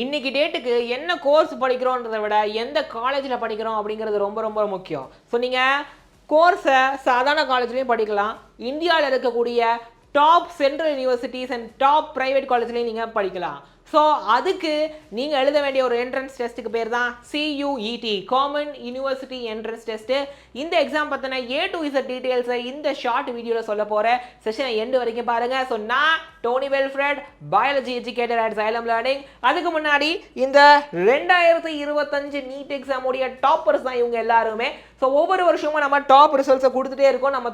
இன்னைக்கு டேட்டுக்கு என்ன கோர்ஸ் படிக்கிறோன்றதை விட எந்த காலேஜில் படிக்கிறோம் அப்படிங்கிறது ரொம்ப ரொம்ப முக்கியம். ஸோ நீங்கள் கோர்ஸை சாதாரண காலேஜ்லேயும் படிக்கலாம், இந்தியாவில் இருக்கக்கூடிய top central universities and top private காலேஜ்லேயும் நீங்கள் படிக்கலாம். ஸோ அதுக்கு நீங்கள் எழுத வேண்டிய ஒரு என்ட்ரன்ஸ் டெஸ்ட்டுக்கு பேர் தான் CUET, common university entrance test. இந்த எக்ஸாம் பற்றின A to Z டீட்டெயில்ஸை இந்த ஷார்ட் வீடியோவில் சொல்ல போகிறேன். செஷனை எண்டு வரைக்கும் பாருங்கள். ஸோ நான் Tony Wilfred, biology educator at Xylem learning. அதுக்கு முன்னாடி இந்த 2025 நீட் எக்ஸாமுடைய டாப்பர்ஸ் தான் இவங்க எல்லாருமே. ஸோ ஒவ்வொரு வருஷமும் நம்ம டாப் ரிசல்ட்ஸை கொடுத்துட்டே இருக்கோம். நம்ம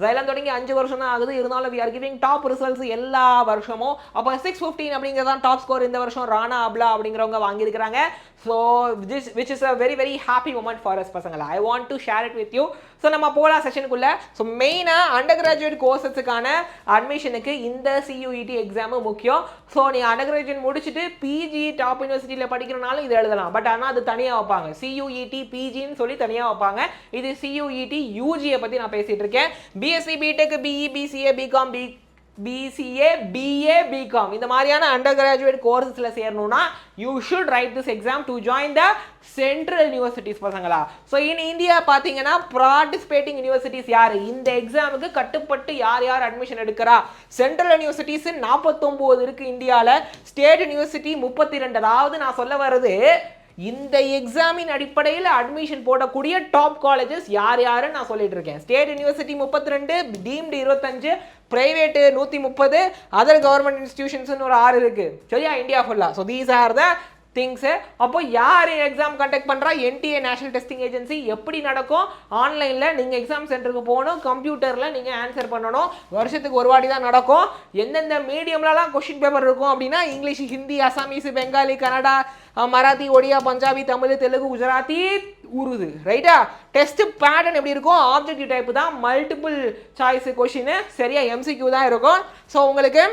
Xylem தொடங்கி 5 வருஷம் தான் ஆகுது. இருந்தாலும் we are giving top results எல்லா வருஷமும். அப்போ 615 அப்படிங்கிறதான் டாப் ஸ்கோர் இந்த வருஷம் ராணா அப்லா அப்படிங்கிறவங்க வாங்கியிருக்கிறாங்க. So which is a very very happy moment for us பசங்களா. I want to share it with you. So நம்ம போகலாம் செஷனுக்குள்ளே. ஸோ மெயினாக அண்டர் கிராஜுவேட் கோர்ஸஸுக்கான அட்மிஷனுக்கு இந்த CUET எக்ஸாமு முக்கியம். ஸோ நீங்கள் அண்டர் கிராஜுவேட் முடிச்சுட்டு பிஜி டாப் யூனிவர்சிட்டியில் படிக்கிறனாலும் இது எழுதலாம். பட் ஆனால் அது தனியாக வைப்பாங்க, CUET பிஜின்னு சொல்லி தனியாக வைப்பாங்க. இது CUET யூஜியை பற்றி நான் பேசிகிட்டு இருக்கேன். BSc, BTech, BE, BCA, BCom, BCA, BA, BCom இந்த மாதிரியான அண்டர் கிராஜுவேட் கோர்ஸஸில் சேரணும்னா you should write this exam to join the central universities பசங்களா. ஸோ இன் இந்தியா பார்த்தீங்கன்னா பார்ட்டிசிபேட்டிங் யூனிவர்சிட்டிஸ் யார், இந்த எக்ஸாமுக்கு கட்டுப்பட்டு யார் யார் அட்மிஷன் எடுக்கிறா? சென்ட்ரல் யூனிவர்சிட்டிஸ் 49 இருக்குது இந்தியாவில், ஸ்டேட் யூனிவர்சிட்டி 32. அதாவது நான் சொல்ல வர்றது இந்த எக்ஸாமின் அடிப்படையில் அட்மிஷன் போடக்கூடிய டாப் காலேஜஸ் யார் யாருன்னு நான் சொல்லிட்டு இருக்கேன். State university 32, deemed 25, private 130, other government இன்ஸ்டிடியூஷன்ஸ்னு ஒரு 6 இருக்கு சரியா இந்தியா ஃபுல்லாக. So these are the things. அப்போ யார் எக்ஸாம் கண்டக்ட் பண்ணுறா? NTA national testing agency. எப்படி நடக்கும்? ஆன்லைனில் நீங்கள் எக்ஸாம் சென்டருக்கு போகணும், கம்ப்யூட்டரில் நீங்கள் ஆன்சர் பண்ணணும். வருஷத்துக்கு ஒரு வாட்டி தான் நடக்கும். எந்தெந்த மீடியம்லலாம் கொஷின் பேப்பர் இருக்கும் அப்படின்னா இங்கிலீஷ், ஹிந்தி, அசாமீஸ், பெங்காலி, கன்னடா, மராத்தி, ஒடியா, பஞ்சாபி, தமிழ், தெலுங்கு, குஜராத்தி, உருது. ரைட்டா? டெஸ்ட் பேட்டர்ன் எப்படி இருக்கும்? ஆப்ஜெக்டிவ் டைப் தான், மல்டிபிள் சாய்ஸ் கொஷின் சரியா, MCQ தான் இருக்கும். ஸோ உங்களுக்கு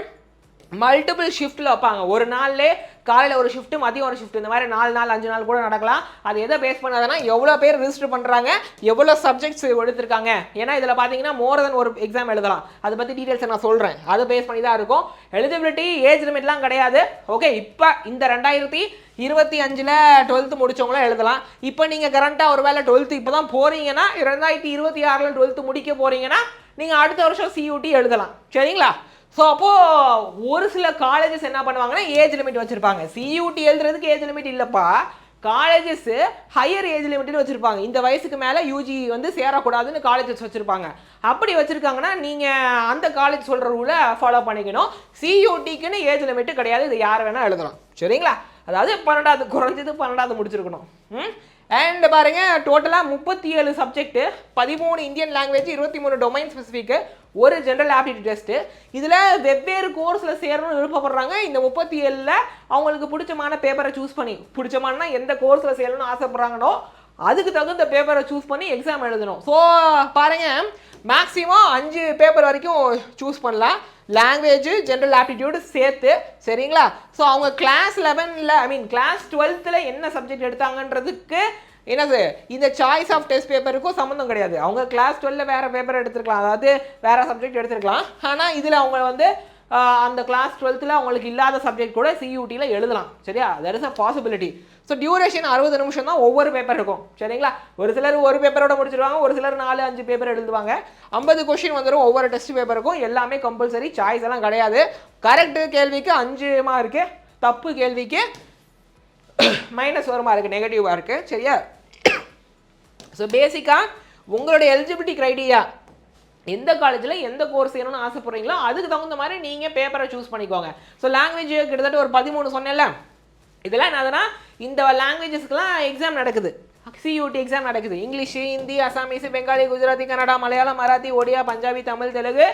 மல்டிபிள் ஷிஃப்ட்டில் வைப்பாங்க. ஒரு நாள்லே காலையில் ஒரு ஷிஃப்ட்டு, மதியம் ஒரு ஷிஃப்ட், இந்த மாதிரி 4 நாள் 5 நாள் கூட நடக்கலாம். அது எதை பேஸ் பண்ணாதுன்னா எவ்வளோ பேர் ரிஜிஸ்டர் பண்ணுறாங்க, எவ்வளோ சப்ஜெக்ட்ஸ் எடுத்திருக்காங்க. ஏன்னா இதில் பார்த்தீங்கன்னா மோர் தென் ஒரு எக்ஸாம் எழுதலாம். அதை பற்றி டீட்டெயில்ஸை நான் சொல்கிறேன். அதை பேஸ் பண்ணி தான் இருக்கும். எலிஜிபிலிட்டி ஏஜ் லிமிட்லாம் கிடையாது. ஓகே, இப்போ இந்த 2025 12th முடிச்சவங்களாம் எழுதலாம். இப்போ நீங்கள் கரண்ட்டாக ஒரு வேளை 12th இப்போ தான் போகிறீங்கன்னா, 2026 12th முடிக்க போகிறீங்கன்னா நீங்கள் அடுத்த வருஷம் CUT எழுதலாம் சரிங்களா. ஸோ அப்போது ஒரு சில காலேஜஸ் என்ன பண்ணுவாங்கன்னா ஏஜ் லிமிட் வச்சுருப்பாங்க. CUT எழுதுறதுக்கு ஏஜ் லிமிட் இல்லைப்பா, காலேஜஸ் ஹையர் ஏஜ் லிமிட்னு வச்சுருப்பாங்க. இந்த வயசுக்கு மேலே யூஜி சேரக்கூடாதுன்னு காலேஜஸ் வச்சுருப்பாங்க. அப்படி வச்சுருக்காங்கன்னா நீங்கள் அந்த காலேஜ் சொல்கிற ரூலை ஃபாலோ பண்ணிக்கணும். CUTக்குன்னு ஏஜ் லிமிட்டு கிடையாது, இது யார் வேணால் எழுதலாம் சரிங்களா. அதாவது 12வது குறைஞ்சது 12வது முடிச்சிருக்கணும். அண்ட் பாருங்க, டோட்டலாக 37 சப்ஜெக்ட், 13 இந்தியன் லாங்குவேஜ், 23 டொமைன் ஸ்பெசிஃபிக்கு, ஒரு ஜென்ரல் ஆப்டிடியூட் டெஸ்ட்டு. இதில் வெவ்வேறு கோர்ஸில் சேரணும்னு விருப்பப்படுறாங்க. இந்த 37ல் அவங்களுக்கு பிடிச்சமான பேப்பரை சூஸ் பண்ணி, பிடிச்சமானா எந்த கோர்ஸில் சேரணும்னு ஆசைப்படுறாங்களோ அதுக்கு தகுந்த பேப்பரை சூஸ் பண்ணி எக்ஸாம் எழுதணும். ஸோ பாருங்கள், மேக்ஸிமம் 5 பேப்பர் வரைக்கும் சூஸ் பண்ணலாம், லாங்குவேஜ், ஜென்ரல் ஆப்டிடியூடு சேர்த்து சரிங்களா. ஸோ அவங்க கிளாஸ் 11ல் கிளாஸ் 12th என்ன சப்ஜெக்ட் எடுத்தாங்கன்றதுக்கு என்னது இந்த சாய்ஸ் ஆஃப் டெஸ்ட் பேப்பருக்கும் சம்மந்தம் கிடையாது. அவங்க கிளாஸ் 12ல் வேறு பேப்பர் எடுத்துருக்கலாம், அதாவது வேறு சப்ஜெக்ட் எடுத்துருக்கலாம். ஆனால் இதில் அவங்க அந்த கிளாஸ் 12th அவங்களுக்கு இல்லாத சப்ஜெக்ட் கூட CUTயில் எழுதலாம் சரியா. That is a possibility. So duration 60 நிமிஷம் தான் ஒவ்வொரு பேப்பர் இருக்கும் சரிங்களா. ஒரு சிலர் ஒரு பேப்பரோட முடிச்சிருவாங்க, ஒரு சிலர் 4-5 பேப்பர் எழுதுவாங்க. 50 கொஷின் வந்துடும் ஒவ்வொரு டெஸ்ட் பேப்பருக்கும். எல்லாமே கம்பல்சரி, சாய்ஸ் எல்லாம் கிடையாது. கரெக்டு கேள்விக்கு 5 மார்க்கு, தப்பு கேள்விக்கு -1 மார்க்கு, நெகட்டிவ் மார்க்கு சரியா. ஸோ பேசிக்காக உங்களுடைய எலிஜிபிலிட்டி க்ரைட்டீரியா, எந்த காலேஜில் எந்த கோர்ஸ் செய்யணும்னு ஆசைப்படுறீங்களோ அதுக்கு தகுந்த மாதிரி நீங்கள் பேப்பரை சூஸ் பண்ணிக்கோங்க. ஸோ லாங்குவேஜ் கிட்டத்தட்ட ஒரு 13 சொன்னேன்ல. இதெல்லாம் என்னதுன்னா இந்த லாங்குவேஜஸ்க்குலாம் எக்ஸாம் நடக்குது, CUT எக்ஸாம் நடக்குது. இங்கிலீஷ், ஹிந்தி, அசாமீஸ், பெங்காலி, குஜராத்தி, கன்னடா, மலையாளம், மராத்தி, ஒடியா, பஞ்சாபி, தமிழ், தெலுங்கு,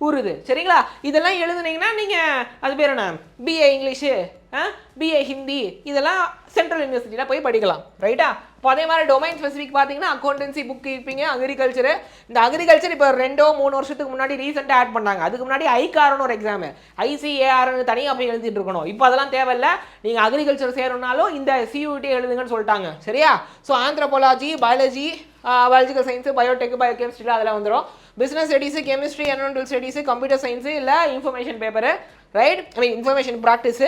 உருது சரிங்களா. இதெல்லாம் எழுதுனீங்கன்னா நீங்கள் அது பேர் என்ன, BA இங்கிலீஷு, BA ஹிந்தி, இதெல்லாம் சென்ட்ரல் யூனிவர்சிட்டியில் போய் படிக்கலாம் ரைட்டா. இப்போ அதே மாதிரி டொமைன் ஸ்பெசிஃபிக் பார்த்தீங்கன்னா அக்கௌண்டன்சி, புக் கீப்பிங், அக்ரிகல்ச்சரு. இந்த அக்ரிகல்ச்சர் இப்போ 2-3 வருஷத்துக்கு முன்னாடி ரீசெண்டாக ஆட் பண்ணாங்க. அதுக்கு முன்னாடி ஐகார்னு ஒரு எக்ஸாமு, ICARனு தனியாக போய் எழுதிட்டு இருக்கணும். இப்போ அதெல்லாம் தேவையில்லை. நீங்கள் அக்ரிகல்ச்சர் சேரணும்னாலும் இந்த CUT எழுதுங்கன்னு சொல்லிட்டாங்க சரியா. So anthropology, biology, biological science, biotech, பயோகெமிஸ்ட்ரியில் அதில் வந்துடும். Business studies, chemistry, environmental studies, computer science, இல்லை information paper right, information practice,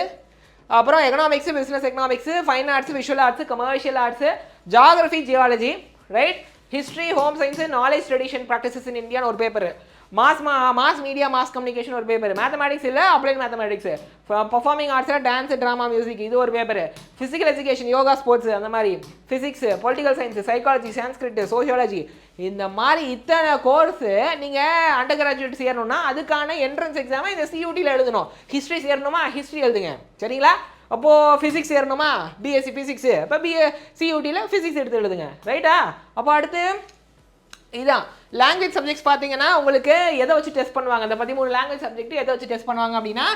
அப்புறம் economics, business economics, fine arts, visual arts, commercial arts, geography, geology, right, history, home science, knowledge tradition practices in இந்தியான்னு ஒரு paper, mass media mass communication ஒரு paper, mathematics இல்லை applied mathematics, performing ஆர்ட்ஸில் dance, drama, music இது ஒரு paper, physical education, yoga, sports அந்த மாதிரி, physics, political science, psychology, Sanskrit, sociology, இந்த மாதிரி இத்தனை கோர்ஸு நீங்கள் அண்டர் கிராஜுவேட் சேரணும்னா அதுக்கான என்ட்ரன்ஸ் எக்ஸாமை இந்த சியூடியில் எழுதணும். ஹிஸ்ட்ரி சேரணுமா, ஹிஸ்ட்ரி எழுதுங்க, சரிங்களா? அப்போது ஃபிசிக்ஸ் சேரணுமா, பிஎஸ்சி ஃபிசிக்ஸு, இப்போ சியூடியில் ஃபிசிக்ஸ் எடுத்து எழுதுங்க, ரைட்டா? அப்போ அடுத்து இதான் லாங்குவேஜ் சப்ஜெக்ட்ஸ் பார்த்தீங்கன்னா உங்களுக்கு எதை வச்சு டெஸ்ட் பண்ணுவாங்க, இந்த 13 லாங்குவேஜ் சப்ஜெக்ட் எதை வச்சு டெஸ்ட் பண்ணுவாங்க அப்படின்னா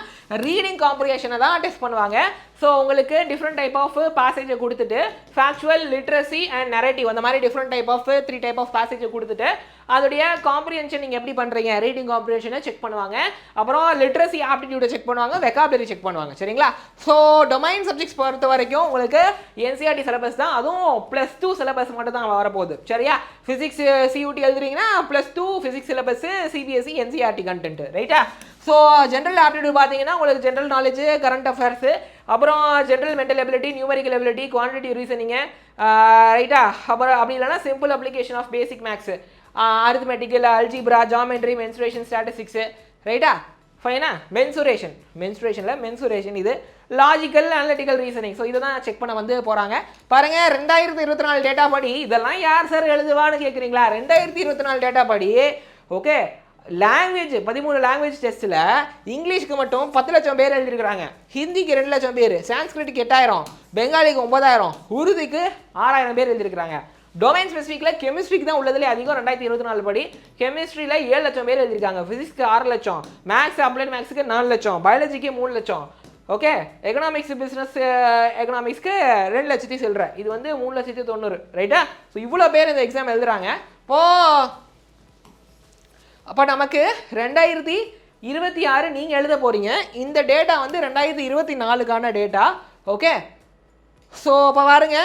ரீடிங் காம்ப்ரிஹென்ஷனை தான் டெஸ்ட் பண்ணுவாங்க. ஸோ உங்களுக்கு டிஃப்ரெண்ட் டைப் ஆஃப் பேசேஜை கொடுத்துட்டு ஃபேக்சுவல், லிட்ரஸி அண்ட் நரேட்டிவ் அந்த மாதிரி different type of 3 type of பேசேஜை கொடுத்துட்டு அதோடைய காம்ப்ரிஹென்ஷன் நீங்கள் எப்படி பண்ணுறீங்க, ரீடிங் காம்ப்ரிஹென்ஷனை செக் பண்ணுவாங்க. அப்புறம் லிட்ரஸி ஆப்டிடியூடை செக் பண்ணுவாங்க, வெக்காபுலரி செக் பண்ணுவாங்க, சரிங்களா? ஸோ டொமைன் சப்ஜெக்ட்ஸ் பொறுத்த வரைக்கும் உங்களுக்கு என்சிஆர்டி சிலபஸ் தான், அதுவும் +2 சிலபஸ் மட்டும் தான் வரப்போகுது, சரியா? ஃபிசிக்ஸ் சியூடி எழுதுறீங்கன்னா +2 physics syllabus, CBSE, NCERT content, ரைட்டா? ஸோ ஜென்ரல் ஆப்டிடியூட் பார்த்தீங்கன்னா உங்களுக்கு ஜென்ரல் நாலேஜ், கரண்ட் அஃபேர்ஸு, அப்புறம் general mental ability, numerical ability, quantity reasoning, ரைட்டா? அப்புறம் அப்படி இல்லைனா simple application of basic maths, arithmetical, algebra, geometry, mensuration, statistics, ரைட்டா? ஃபைனா? மென்சுரேஷன் இது லாஜிக்கல், அனலிட்டிக்கல் ரீசனிங். ஸோ இதை தான் செக் பண்ண வந்து போகிறாங்க. பாருங்கள் 2024 டேட்டா படி இதெல்லாம் யார் சார் எழுதுவான்னு கேட்குறீங்களா? 2024 டேட்டா படி ஓகே லாங்குவேஜ் 13 லாங்குவேஜ் டெஸ்ட்டில் இங்கிலீஷ்க்கு மட்டும் 10 லட்சம் பேர் எழுதியிருக்கிறாங்க, ஹிந்திக்கு 2 லட்சம் பேர், சான்ஸ்கிரிட்டுக்கு 8000, பெங்காலிக்கு 9000, உருதுக்கு 6000 பேர் எழுதியிருக்கிறாங்க. டொமைன் ஸ்பெசிஃபிக்கில் கெமிஸ்ட்ரிக்கு தான் உள்ளதுலே அதிகம். 2024 படி கெமிஸ்ட்ரியில் 7 லட்சம் பேர் எழுதியிருக்காங்க, ஃபிசிக்ஸ்க்கு 6 லட்சம், மேக்ஸ் அப்ளைட் மேக்ஸுக்கு 4 லட்சம், பயாலஜிக்கு 3 லட்சம், ஓகே எக்கனாமிக்ஸ், பிஸ்னஸ் எக்கனாமிக்ஸ்க்கு 2 லட்சத்தி சில்லற, இது வந்து 3,90,000, ரைட்டா? ஸோ இவ்வளோ பேர் இந்த எக்ஸாம் எழுதுறாங்க. அப்போ நமக்கு 2026 நீங்கள் எழுத போகிறீங்க. இந்த டேட்டா வந்து 2024க்கான டேட்டா, ஓகே? ஸோ இப்போ பாருங்க,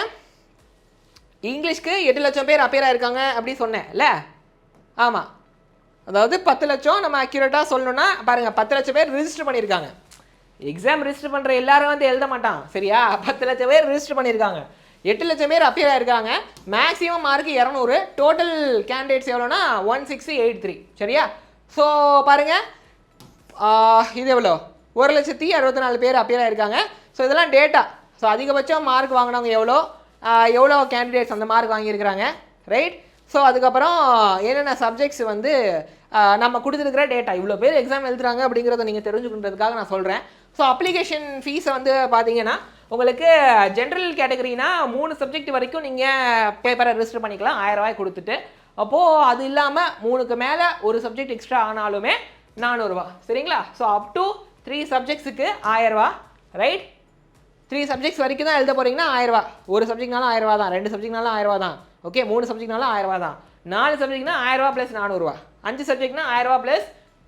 இங்கிலீஷ்க்கு 8 லட்சம் பேர் அப்பியர் ஆயிருக்காங்க அப்படி சொன்னேன்ல, ஆமாம், அதாவது 10 லட்சம் நம்ம அக்யூரேட்டாக சொல்லணும்னா பாருங்கள் 10 லட்சம் பேர் ரிஜிஸ்டர் பண்ணியிருக்காங்க. எக்ஸாம் ரிஜிஸ்டர் பண்ணுற எல்லாரும் வந்து எழுத மாட்டான், சரியா? 10 லட்சம் பேர் ரிஜிஸ்டர் பண்ணியிருக்காங்க, 8 லட்சம் பேர் அப்பியர் ஆயிருக்காங்க, மேக்ஸிமம் மார்க் 200, டோட்டல் கேண்டிடேட்ஸ் எவ்வளோனா 1683, சரியா? ஸோ பாருங்கள் இது எவ்வளோ, 1,64,000 பேர் அப்பியர் ஆயிருக்காங்க. ஸோ இதெல்லாம் டேட்டா. ஸோ அதிகபட்சம் மார்க் வாங்கினவங்க எவ்வளோ கேண்டிடேட்ஸ் அந்த மார்க் வாங்கியிருக்கிறாங்க, ரைட்? ஸோ அதுக்கப்புறம் என்னென்ன சப்ஜெக்ட்ஸ் வந்து நம்ம கொடுத்துருக்கிற டேட்டா, இவ்வளோ பேர் எக்ஸாம் எழுதுறாங்க அப்படிங்கிறத நீங்கள் தெரிஞ்சுக்கின்றதுக்காக நான் சொல்கிறேன். ஸோ அப்ளிகேஷன் ஃபீஸை வந்து பார்த்தீங்கன்னா உங்களுக்கு ஜென்ரல் கேட்டகரினா 3 சப்ஜெக்ட் வரைக்கும் நீங்கள் பேப்பரை ரிஜிஸ்டர் பண்ணிக்கலாம் 1000 ரூபாய் கொடுத்துட்டு. அப்போது அது இல்லாமல் 3க்கு மேலே ஒரு சப்ஜெக்ட் எக்ஸ்ட்ரா ஆனாலுமே 400 ரூபா, சரிங்களா? ஸோ அப் டு 3 சப்ஜெக்ட்ஸுக்கு 1000 ரூபா, ரைட்? 3 சப்ஜெக்ட்ஸ் வரைக்கும் தான் எழுத போகிறீங்கன்னா 1000 ரூபா, ஒரு சப்ஜெக்ட்னாலும் 1000 ரூபா தான், 2 சப்ஜெக்ட்னாலும் 1000 ரூபா தான், ஓகே? 3 சப்ஜெக்ட்னாலும் 1000 ரூபா தான், 4 சப்ஜெக்ட்னா 1000 ரூபா ப்ளஸ் 400 ரூபா, 5 சப்ஜெக்ட்னா 1000 ரூபா ப்ளஸ்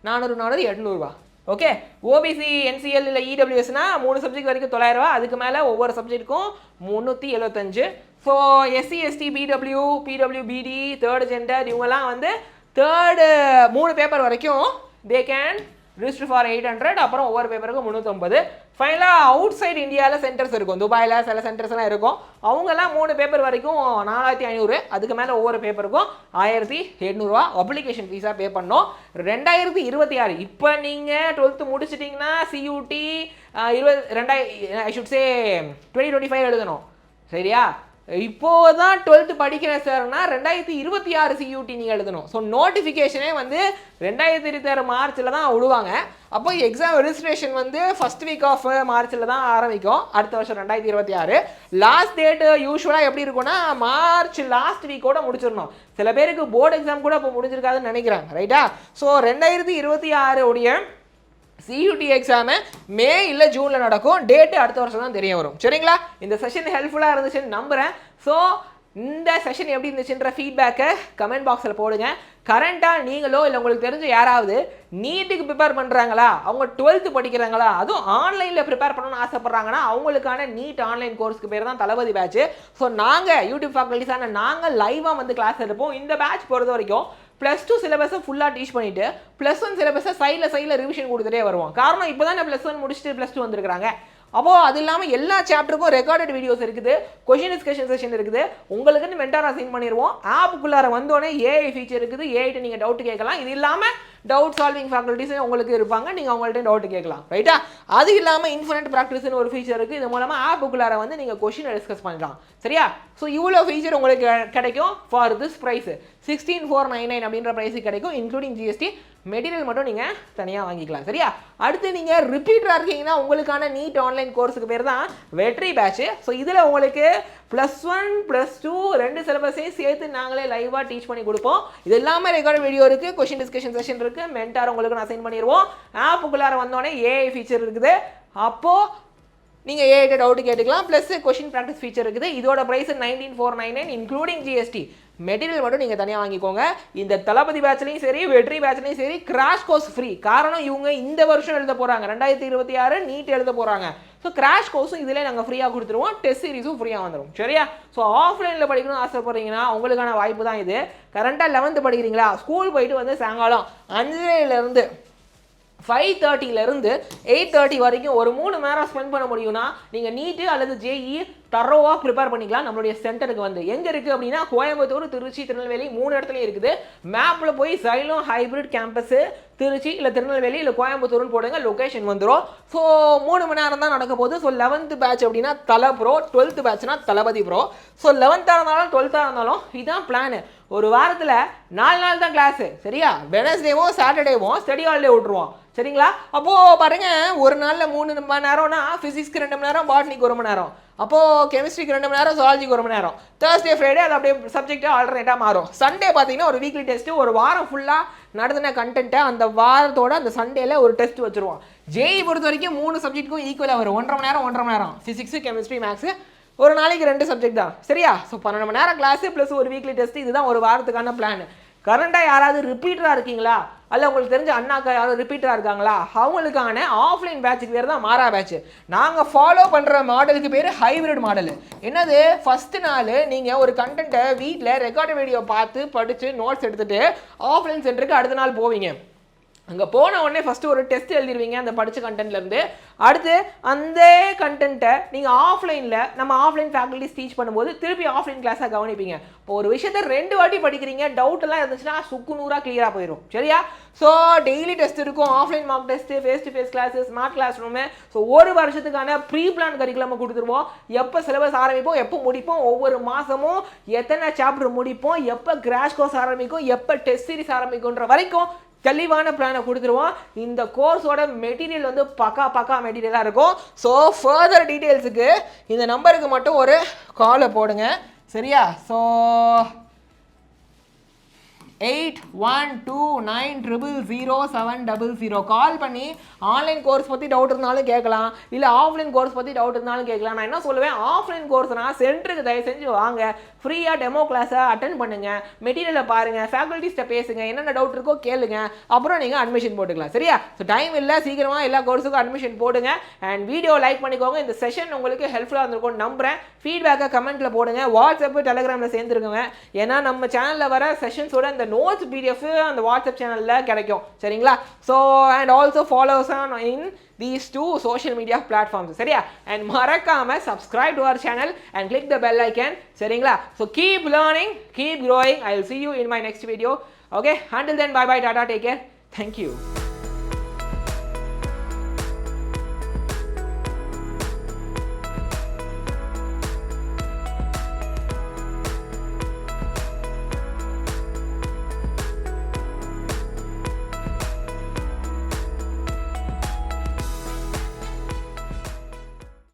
400 800 ரூபா, ஓகே? ஓபிசி, என்சிஎல் இல்லை இடபிள்யூஎஸ்னா 3 சப்ஜெக்ட் வரைக்கும் 900 ரூபா, அதுக்கு மேலே ஒவ்வொரு சப்ஜெக்ட்டுக்கும் 375. So SC, ST, PWBD, third gender இவங்கெல்லாம் வந்து தேர்டு 3 பேப்பர் வரைக்கும் தே கேன் ரிஜிஸ்டர் ஃபார் 800, அப்புறம் ஒவ்வொரு பேப்பருக்கும் 350. ஃபைனலாக அவுட் சைடு இந்தியாவில் சென்டர்ஸ் இருக்கும், துபாயில் சில சென்டர்ஸ்லாம் இருக்கும், அவங்கெல்லாம் 3 பேப்பர் வரைக்கும் 4500, அதுக்கு மேலே ஒவ்வொரு பேப்பருக்கும் 1800 ரூபா அப்ளிகேஷன் ஃபீஸாக பே பண்ணோம். 2026 இப்போ நீங்கள் 12th முடிச்சிட்டிங்கன்னா சியூடி 2025 எழுதணும், சரியா? இப்போது தான் 12th படிக்கிறேன் சார்னா 2026 சியூடி நீங்கள் எழுதணும். ஸோ நோட்டிஃபிகேஷனே வந்து 2026 மார்ச்சில் தான் விடுவாங்க. அப்போ எக்ஸாம் ரெஜிஸ்ட்ரேஷன் வந்து ஃபர்ஸ்ட் வீக் ஆஃப் மார்ச்சில் தான் ஆரம்பிக்கும் அடுத்த வருஷம் 2026. லாஸ்ட் டேட்டு யூஸ்வலாக எப்படி இருக்கும்னா மார்ச் லாஸ்ட் வீக்கோட முடிச்சிடணும். சில பேருக்கு போர்டு எக்ஸாம் கூட இப்போ முடிஞ்சிருக்காதுன்னு நினைக்கிறாங்க, ரைட்டா? ஸோ 2026 உடைய சியூடி எக்ஸாமு மே இல்லை ஜூனில் நடக்கும், டேட்டு அடுத்த வருஷம் தான் தெரிய வரும், சரிங்களா? இந்த செஷன் ஹெல்ப்ஃபுல்லாக இருந்துச்சுன்னு நம்புகிறேன். ஸோ இந்த செஷன் எப்படி இருந்துச்சுன்ற ஃபீட்பேக்கை கமெண்ட் பாக்ஸில் போடுங்க. கரண்ட்டாக நீங்களோ இல்லை உங்களுக்கு தெரிஞ்ச யாராவது நீட்டுக்கு ப்ரிப்பேர் பண்ணுறாங்களா, அவங்க 12th படிக்கிறாங்களா, அதுவும் ஆன்லைனில் ப்ரிப்பேர் பண்ணணும்னு ஆசைப்பட்றாங்கன்னா அவங்களுக்கான நீட் ஆன்லைன் கோர்ஸ்க்கு பேர் தான் தளபதி பேட்ச். ஸோ நாங்கள் யூடியூப் ஃபேக்கல்ட்டிஸான நாங்கள் லைவாக வந்து கிளாஸ் எடுப்போம். இந்த பேட்ச் பொறுத்த வரைக்கும் +2 சிலபஸை ஃபுல்லாக டீச் பண்ணிவிட்டு +1 சிலபஸை சைடில் ரிவிஷன் கொடுத்துட்டே வருவோம். காரணம் இப்போ தான் +1 முடிச்சுட்டு +2 வந்துருக்காங்க. அப்போது அது இல்லாமல் எல்லா சாப்டருக்கும் ரெக்கார்டட் வீடியோஸ் இருக்குது, கொஷின் டிஸ்கஷன் செஷன் இருக்குது. உங்களுக்குன்னு மென்டார் அசைன் பண்ணிடுவோம். ஆப்புக்குள்ளார வந்தோடனே ஏஐ ஃபீச்சர் இருக்குது, ஏஐட்டு நீங்கள் டவுட் கேட்கலாம். இது இல்லாமல் டவுட் சால்விங் ஃபேக்கல்ட்டிஸ் உங்களுக்கு இருப்பாங்க, நீங்கள் அவங்கள்ட்ட டவுட் கேட்கலாம், ரைட்டா? அது இல்லாமல் இன்ஃபினிட் ப்ராக்டிஸ்னு ஒரு ஃபீச்சர் இருக்குது. இது மூலமாக ஆப்புக்குள்ளார வந்து நீங்கள் கொஷினை டிஸ்கஸ் பண்ணலாம், சரியா? ஸோ இவ்வளோ ஃபீச்சர் உங்களுக்கு கிடைக்கும் ஃபார் திஸ் ப்ரைஸ் 16,499 அப்படின்ற ப்ரைஸுக்கு கிடைக்கும், இன்க்ளூடிங் ஜிஎஸ்டி. மெட்டீரியல் மட்டும் நீங்கள் தனியாக வாங்கிக்கலாம், சரியா? அடுத்து நீங்கள் ரிப்பீட்டராக இருக்கீங்கன்னா உங்களுக்கான நீட் ஆன்லைன் கோர்ஸுக்கு பேர் தான் வெற்றி பேட்ச். ஸோ இதில் உங்களுக்கு +1 +2 2 சிலபஸையும் சேர்த்து நாங்களே லைவாக டீச் பண்ணி கொடுப்போம். இது எல்லாமே ரெக்கார்ட் வீடியோ இருக்குது, கொஷின் டிஸ்கஷன் செஷன் இருக்குது, மென்டார் உங்களுக்கு நான் அசைன் பண்ணிடுவோம். ஆப்புக்குள்ளார வந்தோடனே ஏஐ ஃபீச்சர் இருக்குது. அப்போது நீங்கள் ஏஐட்ட டவுட் கேட்டுக்கலாம், ப்ளஸ் கொஷின் ப்ராக்டிஸ் ஃபீச்சர் இருக்குது. இதோட ப்ரைஸ் 19,499 இன்க்ளூடிங் ஜிஎஸ்டி. மெட்டீரியல் மட்டும் நீங்கள் தனியாக வாங்கிக்கோங்க. இந்த தளபதி பேட்ச்லையும் சரி வெற்றி பேட்ச்லையும் சரி கிராஷ் கோர்ஸ் ஃப்ரீ. காரணம் இவங்க இந்த வருஷம் எழுத போகிறாங்க, 2026 நீட் எழுத போகிறாங்க. ஸோ கிராஷ் கோர்ஸும் இதிலே நாங்கள் ஃப்ரீயாக கொடுத்துருவோம், டெஸ்ட் சீரிஸும் ஃப்ரீயாக வந்துடும், சரியா? ஸோ ஆஃப்லைனில் படிக்கணும்னு ஆசைப்படுறீங்கன்னா உங்களுக்கான வாய்ப்பு தான் இது. கரண்ட்டாக 11th படிக்கிறீங்களா, ஸ்கூல் போயிட்டு வந்து சாயங்காலம் 5:30 5:30 8:30 வரைக்கும் ஒரு 3 மணி நேரம் ஸ்பெண்ட் பண்ண முடியும்னா நீங்கள் நீட்டு அல்லது ஜேஇ தரோவாக ப்ரிப்பேர் பண்ணிக்கலாம். நம்மளுடைய சென்டருக்கு வந்து எங்கே இருக்குது அப்படின்னா கோயம்புத்தூர், திருச்சி, திருநெல்வேலி 3 இடத்துலையும் இருக்குது. மேப்பில் போய் சைலம் ஹைப்ரிட் கேம்பஸு திருச்சி இல்லை திருநெல்வேலி இல்லை கோயம்புத்தூர்னு போடுங்க, லொக்கேஷன் வந்துடும். ஸோ 3 மணி நேரம் தான் நடக்க போகுது. ஸோ 11th பேட்ச் அப்படின்னா தலை ப்ரோ, 12th பேட்ச்னா தளபதி ப்ரோ. ஸோ 11th இருந்தாலும் 12th இருந்தாலும் இதுதான் பிளானு. ஒரு வாரத்தில் 4 நாள் தான் கிளாஸு, சரியா? வெனஸ்டேவும் சாட்டர்டேவும் ஸ்டடி ஹாலிடே விட்ருவோம், சரிங்களா? அப்போது பாருங்கள், ஒரு நாளில் 3 மணி நேரம்னா ஃபிசிக்ஸ்க்கு 2 மணி நேரம், பாட்னிக்கு 1 மணி நேரம், அப்போது கெமிஸ்ட்ரிக்கு 2 மணி நேரம், ஜுவாலஜிக்கு 1 மணி நேரம். தேர்ஸ்டே ஃப்ரைடே அது அப்படியே சப்ஜெக்டாக ஆல்டர்னேட்டாக மாறும். சண்டே பார்த்தீங்கன்னா ஒரு வீக்லி டெஸ்ட்டு, ஒரு வாரம் ஃபுல்லாக நடந்தின கண்டென்ட்டை அந்த வாரத்தோட அந்த சண்டேல ஒரு டெஸ்ட் வச்சுருவோம். ஜேஇ பொறுத்த வரைக்கும் 3 சப்ஜெக்ட்டுக்கும் ஈக்குவலாக வரும். 1.5 மணி நேரம் ஃபிசிக்ஸு, கெமிஸ்ட்ரி, மேக்ஸு. ஒரு நாளைக்கு 2 சப்ஜெக்ட் தான், சரியா? ஸோ 12 மணி நேரம் கிளாஸு ப்ளஸ் ஒரு வீக்லி டெஸ்ட். இதுதான் ஒரு வாரத்துக்கான பிளான். கரண்டாக யாராவது ரிப்பீட்டராக இருக்கீங்களா, அல்ல உங்களுக்கு தெரிஞ்ச அண்ணாக்கா யாரும் ரிப்பீட்டராக இருக்காங்களா, அவங்களுக்கான ஆஃப்லைன் பேட்சுக்கு பேர் தான் மாறா பேட்ச். நாங்கள் ஃபாலோ பண்ணுற மாடலுக்கு பேர் ஹைப்ரிட் மாடல். என்னது, ஃபஸ்ட்டு நாள் நீங்கள் ஒரு கண்டென்ட்டை வீட்டில் ரெக்கார்டு வீடியோ பார்த்து படித்து நோட்ஸ் எடுத்துகிட்டு ஆஃப்லைன் சென்டருக்கு அடுத்த நாள் போவீங்க. அங்கே போன உடனே ஃபஸ்ட்டு ஒரு டெஸ்ட் எழுதிடுவீங்க அந்த படித்த கண்டென்ட்லேருந்து. அடுத்து அந்த கண்டென்ட்டை நீங்கள் ஆஃப்லைனில் நம்ம ஆஃப்லைன் ஃபேக்கல்ட்டிஸ் டீச் பண்ணும்போது திருப்பி ஆஃப்லைன் கிளாஸாக கவனிப்பீங்க. இப்போ ஒரு விஷயத்தை 2 வாட்டி படிக்கிறீங்க, டவுட்டெல்லாம் இருந்துச்சுன்னா சுக்குநூறாக கிளியராக போயிடும், சரியா? ஸோ டெய்லி டெஸ்ட் இருக்கும், offline mark test, face to face classes, smart class room. So ஒரு வருஷத்துக்கான ப்ரீ பிளான் கரிக்குலம் கொடுத்துருவோம். எப்போ சிலபஸ் ஆரம்பிப்போம், எப்போ முடிப்போம், ஒவ்வொரு மாதமும் எத்தனை சாப்டர் முடிப்போம், எப்போ கிராஷ் கோர்ஸ் ஆரம்பிக்கும், எப்போ டெஸ்ட் சீரிஸ் ஆரம்பிக்கும்ன்ற வரைக்கும் தெளிவான பிளானை கொடுத்துருவோம். இந்த கோர்ஸோட மெட்டீரியல் வந்து பக்கா மெட்டீரியலாக இருக்கும். ஸோ ஃபர்தர் டீட்டெயில்ஸுக்கு இந்த நம்பருக்கு மட்டும் ஒரு காலை போடுங்க, சரியா? ஸோ 8129000700 கால் பண்ணி ஆன்லைன் கோர்ஸ் பற்றி டவுட் இருந்தாலும் கேட்கலாம், இல்லை ஆஃப்லைன் கோர்ஸ் பற்றி டவுட் இருந்தாலும் கேட்கலாம். நான் என்ன சொல்லுவேன், ஆஃப்லைன் கோர்ஸ்னால் சென்டருக்கு தயவு செஞ்சு வாங்க, ஃப்ரீயாக டெமோ கிளாஸை அட்டன் பண்ணுங்கள், மெட்டீரியலை பாருங்கள், ஃபேக்கல்ட்டிஸ்ட்டை பேசுங்க, என்னென்ன டவுட் இருக்கோ கேளுங்க, அப்புறம் நீங்கள் அட்மிஷன் போட்டுக்கலாம், சரியா? ஸோ டைம் இல்லை, சீக்கிரமாக எல்லா கோர்ஸுக்கும் அட்மிஷன் போடுங்க. அண்ட் வீடியோ லைக் பண்ணிக்கோங்க. இந்த செஷன் உங்களுக்கு ஹெல்ப்ஃபுல்லாக இருந்திருக்கும்னு நம்புகிறேன். ஃபீட்பேக்கை கமெண்ட்டில் போடுங்க, வாட்ஸ்அப்பு டெலிகிராமில் சேர்ந்துருக்குங்க. ஏன்னா நம்ம சேனலில் வர செஷன்ஸோட இந்த நோட்ஸ் PDF அந்த வாட்ஸ்அப் சேனலில் கிடைக்கும், சரிங்களா? So and also follows on in these 2 social media platforms, சரியா? and மறக்காம subscribe to our channel and click the bell icon, சரிங்களா? so keep learning, keep growing. I will see you in my next video. Okay, until then, bye bye, tata, take care, thank you.